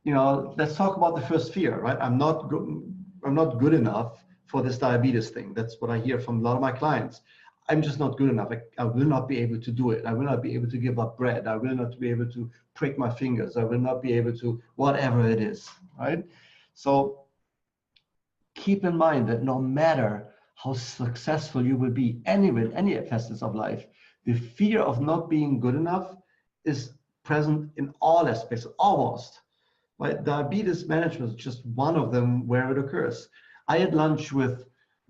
let's talk about the first fear, right? I'm not good enough for this diabetes thing. That's what I hear from a lot of my clients. I'm just not good enough. I will not be able to do it. I will not be able to give up bread. I will not be able to prick my fingers. I will not be able to whatever it is, right? So keep in mind that no matter how successful you will be in any facets of life, the fear of not being good enough is present in all aspects, almost. Right? Diabetes management is just one of them where it occurs. I had lunch with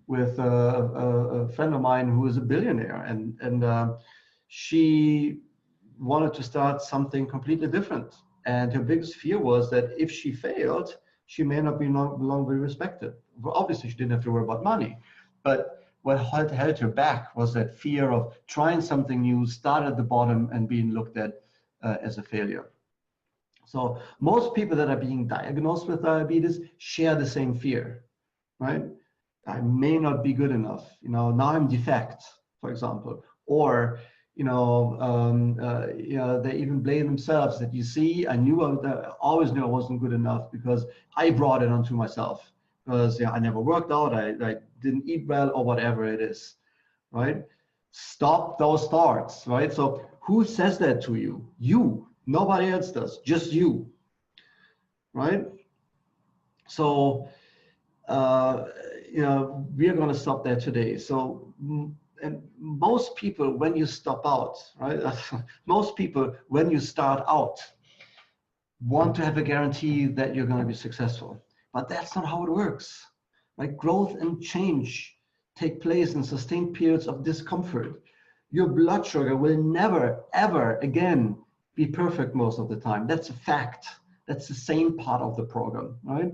a friend of mine who is a billionaire, and she wanted to start something completely different. And her biggest fear was that if she failed, she may not be long be respected. Well, obviously, she didn't have to worry about money, but what held her back was that fear of trying something new, start at the bottom, and being looked at as a failure. So most people that are being diagnosed with diabetes share the same fear, right? I may not be good enough. Now I'm defect, for example, or they even blame themselves that, you see, I always knew I wasn't good enough because I brought it onto myself, because I never worked out, I didn't eat well, or whatever it is, right? Stop those thoughts, right? So who says that to you? You. Nobody else does, just you, right? So, we are going to stop there today. So, and most people, when you stop out, right? Most people, when you start out, want to have a guarantee that you're going to be successful, but that's not how it works, right? Growth and change take place in sustained periods of discomfort. Your blood sugar will never, ever again be perfect most of the time. That's a fact. That's the same part of the program, right?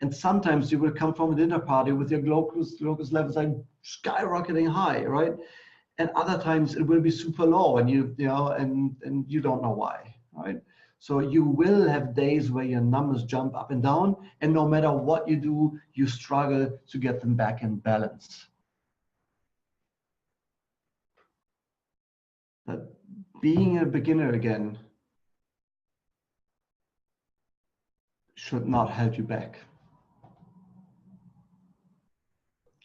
And sometimes you will come from a dinner party with your glucose levels like skyrocketing high, right? And other times it will be super low, and you don't know why, right? So you will have days where your numbers jump up and down, and no matter what you do, you struggle to get them back in balance. But being a beginner again should not hold you back.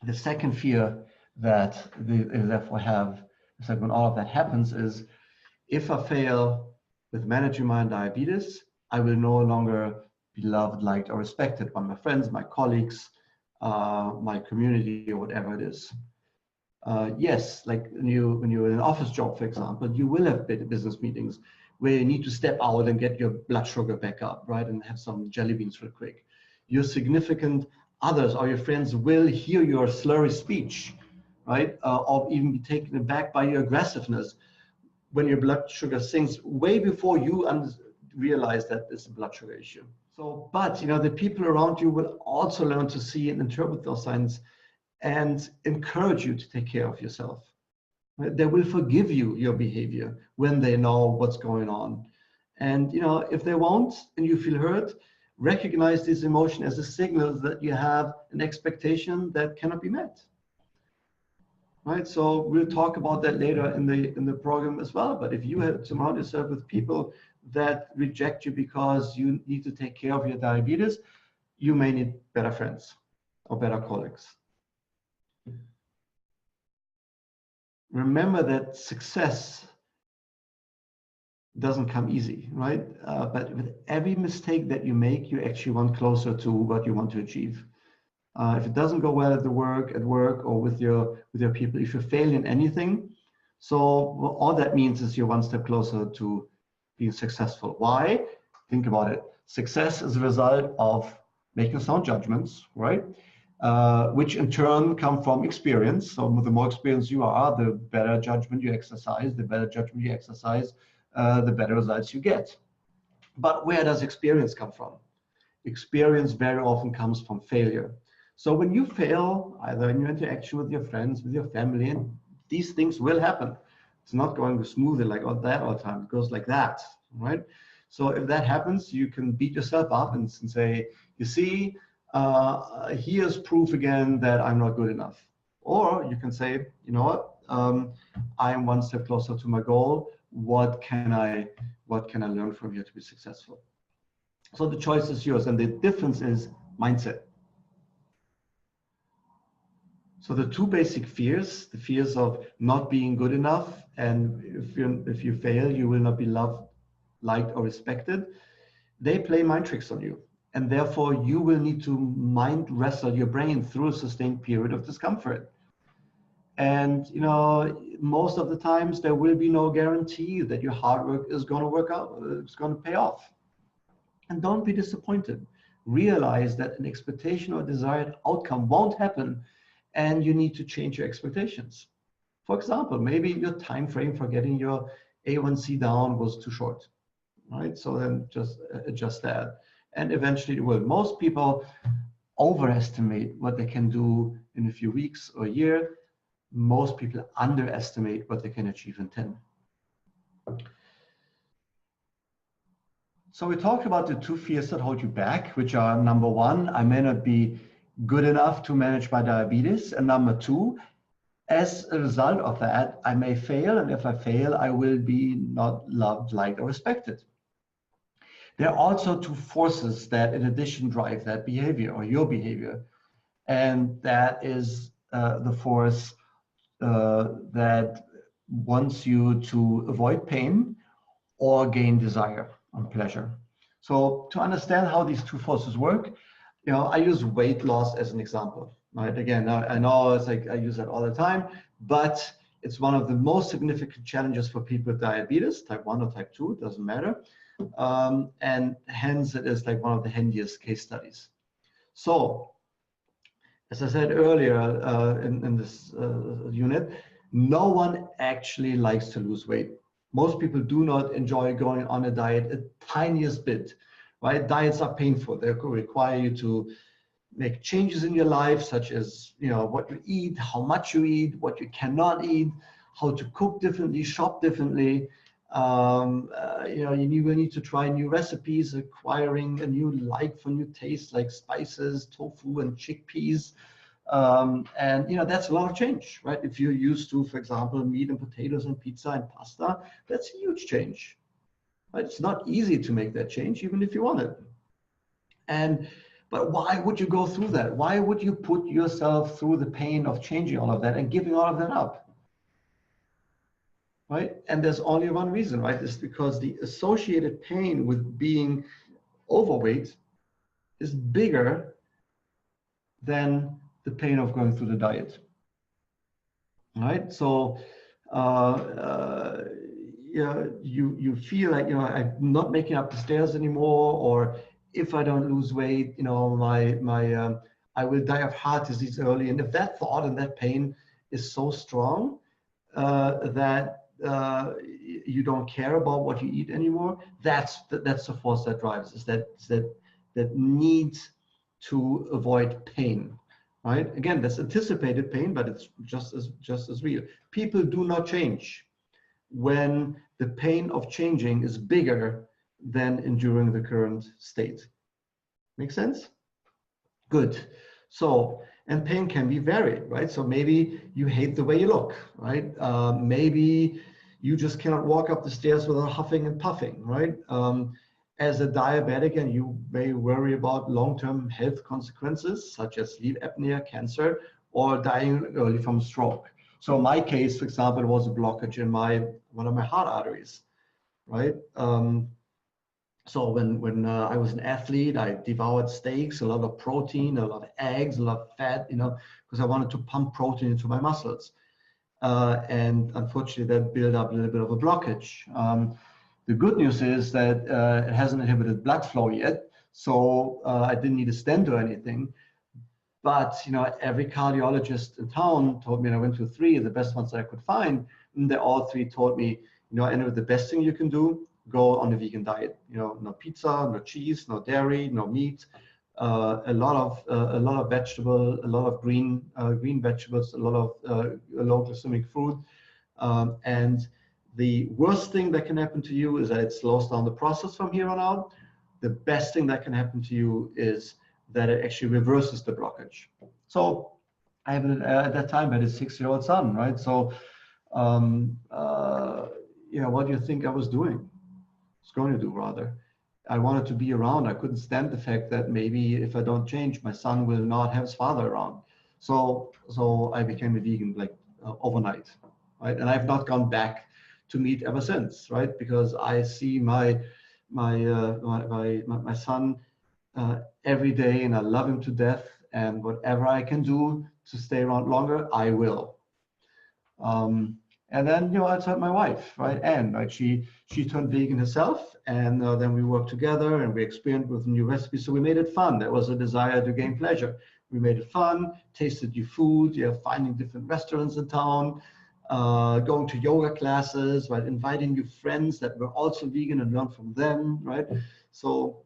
The second fear that they therefore have is that when all of that happens is, if I fail with managing my diabetes, I will no longer be loved, liked, or respected by my friends, my colleagues, my community, or whatever it is. Yes, like when you're in an office job, for example, you will have business meetings where you need to step out and get your blood sugar back up, right, and have some jelly beans real quick. Your significant others or your friends will hear your slurry speech, right, or even be taken aback by your aggressiveness when your blood sugar sinks way before you realize that it's a blood sugar issue. So, but the people around you will also learn to see and interpret those signs and encourage you to take care of yourself. They will forgive you your behavior when they know what's going on. And if they won't and you feel hurt, recognize this emotion as a signal that you have an expectation that cannot be met. Right? So we'll talk about that later in the program as well. But if you have surround yourself with people that reject you because you need to take care of your diabetes, you may need better friends or better colleagues. Remember that success doesn't come easy, right? But with every mistake that you make, you actually want closer to what you want to achieve. If it doesn't go well at work or with your people, if you fail in anything, so all that means is you're one step closer to being successful. Why? Think about it. Success is a result of making sound judgments, right? Which in turn come from experience. So the more experienced you are, the better judgment you exercise. The better judgment you exercise, the better results you get. But where does experience come from? Experience very often comes from failure. So when you fail, either in your interaction with your friends, with your family, and these things will happen. It's not going smoothly like that all the time. It goes like that, right? So if that happens, you can beat yourself up and say, you see, here's proof again that I'm not good enough. Or you can say, you know what, I'm one step closer to my goal. What can I learn from here to be successful? So the choice is yours, and the difference is mindset. So the two basic fears, the fears of not being good enough, and if you fail, you will not be loved, liked, or respected, they play mind tricks on you. And therefore, you will need to mind wrestle your brain through a sustained period of discomfort. And most of the times there will be no guarantee that your hard work is going to work out, it's going to pay off. And don't be disappointed. Realize that an expectation or desired outcome won't happen, and you need to change your expectations. For example, maybe your time frame for getting your A1C down was too short, right? So then just adjust that, and eventually it will. Most people overestimate what they can do in a few weeks or a year. Most people underestimate what they can achieve in 10. So we talked about the two fears that hold you back, which are number one, I may not be good enough to manage my diabetes. And number two, as a result of that, I may fail. And if I fail, I will be not loved, liked, or respected. There are also two forces that in addition drive that behavior or your behavior. And that is the force that wants you to avoid pain or gain desire and pleasure. So to understand how these two forces work, I use weight loss as an example. Right? Again, I know it's like I use that all the time, but it's one of the most significant challenges for people with diabetes, type 1 or type 2, it doesn't matter. And hence it is like one of the handiest case studies. So, as I said earlier in this unit, no one actually likes to lose weight. Most people do not enjoy going on a diet a tiniest bit, right? Diets are painful. They require you to make changes in your life, such as what you eat, how much you eat, what you cannot eat, how to cook differently, shop differently. You will need to try new recipes, acquiring a new like for new tastes like spices, tofu, and chickpeas. And that's a lot of change, right? If you're used to, for example, meat and potatoes and pizza and pasta, that's a huge change. Right? It's not easy to make that change, even if you want it. But why would you go through that? Why would you put yourself through the pain of changing all of that and giving all of that up? Right? And there's only one reason, right? It's because the associated pain with being overweight is bigger than the pain of going through the diet. Right? So you feel like I'm not making up the stairs anymore, or if I don't lose weight, I will die of heart disease early. And if that thought and that pain is so strong that you don't care about what you eat anymore, that's the force that drives us. That needs to avoid pain, right? Again, that's anticipated pain, but it's just as real. People do not change when the pain of changing is bigger than enduring the current state. Make sense? Good. So, and pain can be varied, right? So maybe you hate the way you look, right? Maybe you just cannot walk up the stairs without huffing and puffing, right? As a diabetic, and you may worry about long-term health consequences, such as sleep apnea, cancer, or dying early from stroke. So my case, for example, was a blockage in one of my heart arteries, right? So when I was an athlete, I devoured steaks, a lot of protein, a lot of eggs, a lot of fat, because I wanted to pump protein into my muscles. And unfortunately, that built up a little bit of a blockage. The good news is that it hasn't inhibited blood flow yet, so I didn't need a stent or anything. But every cardiologist in town told me, and I went to 3, the best ones that I could find, and they all 3 told me, and the best thing you can do, go on a vegan diet. No pizza, no cheese, no dairy, no meat, a lot of vegetable, a lot of green vegetables, a lot of low glycemic food, and the worst thing that can happen to you is that it slows down the process from here on out. The best thing that can happen to you is that it actually reverses the blockage. So I have at that time I had a 6-year-old son, right? So what do you think I was doing? I was going to do rather. I wanted to be around. I couldn't stand the fact that maybe if I don't change, my son will not have his father around. So I became a vegan like overnight, right? And I've not gone back to meat ever since, right? Because I see my son every day, and I love him to death. And whatever I can do to stay around longer, I will. Um, and then, I told my wife, right, Anne, right, she turned vegan herself, and then we worked together and we experimented with new recipes. So we made it fun. There was a desire to gain pleasure. We made it fun, tasted new food, finding different restaurants in town, going to yoga classes, right, inviting new friends that were also vegan and learn from them, right? So,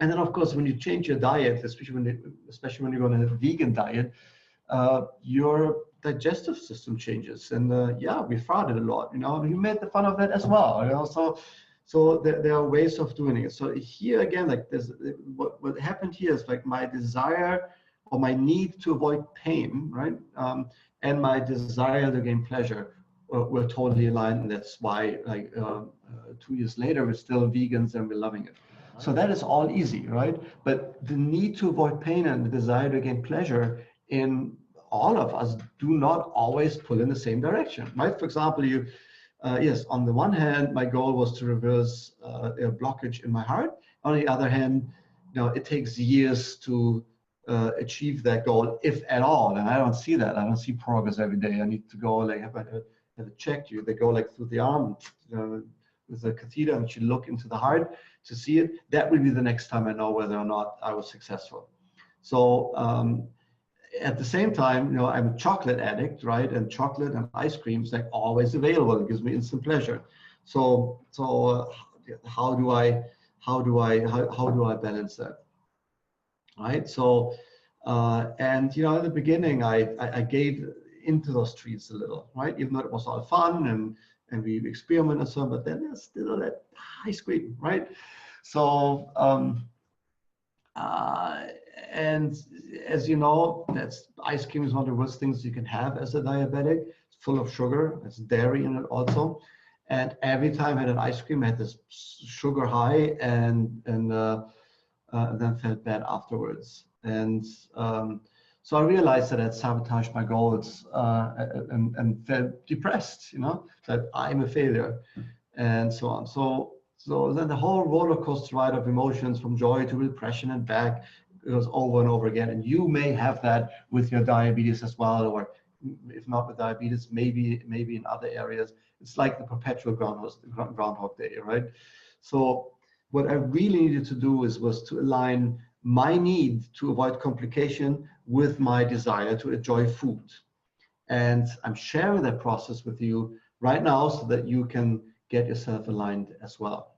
and then of course, when you change your diet, especially when you're on a vegan diet, your digestive system changes. And yeah, we farted a lot, we made the fun of that as well. So there are ways of doing it. So here again, like there's what happened here is like my desire or my need to avoid pain, right? And my desire to gain pleasure were totally aligned. And that's why like 2 years later, we're still vegans and we're loving it. So that is all easy, right? But the need to avoid pain and the desire to gain pleasure in all of us do not always pull in the same direction, right? For example, yes, on the one hand, my goal was to reverse a blockage in my heart. On the other hand, it takes years to achieve that goal, if at all. And I don't see that. I don't see progress every day. I need to go like have it checked. They go like through the arm, with a catheter, and you look into the heart to see it. That will be the next time I know whether or not I was successful. So at the same time, I'm a chocolate addict, right? And chocolate and ice cream is like always available. It gives me instant pleasure. So how do I balance that, right? So and in the beginning, I gave into those treats a little, right? Even though it was all fun and we experimented and so on, but then there's still that ice cream, right? So and as you know, that's ice cream is one of the worst things you can have as a diabetic. It's full of sugar. It's dairy in it also. And every time I had an ice cream, I had this sugar high and then felt bad afterwards. And so I realized that I'd sabotaged my goals and felt depressed, that I'm a failure and so on. So then the whole roller coaster ride of emotions from joy to depression and back goes over and over again. And you may have that with your diabetes as well, or if not with diabetes, maybe in other areas. It's like the perpetual Groundhog Day, right? So what I really needed to do was to align my need to avoid complication with my desire to enjoy food. And I'm sharing that process with you right now so that you can get yourself aligned as well.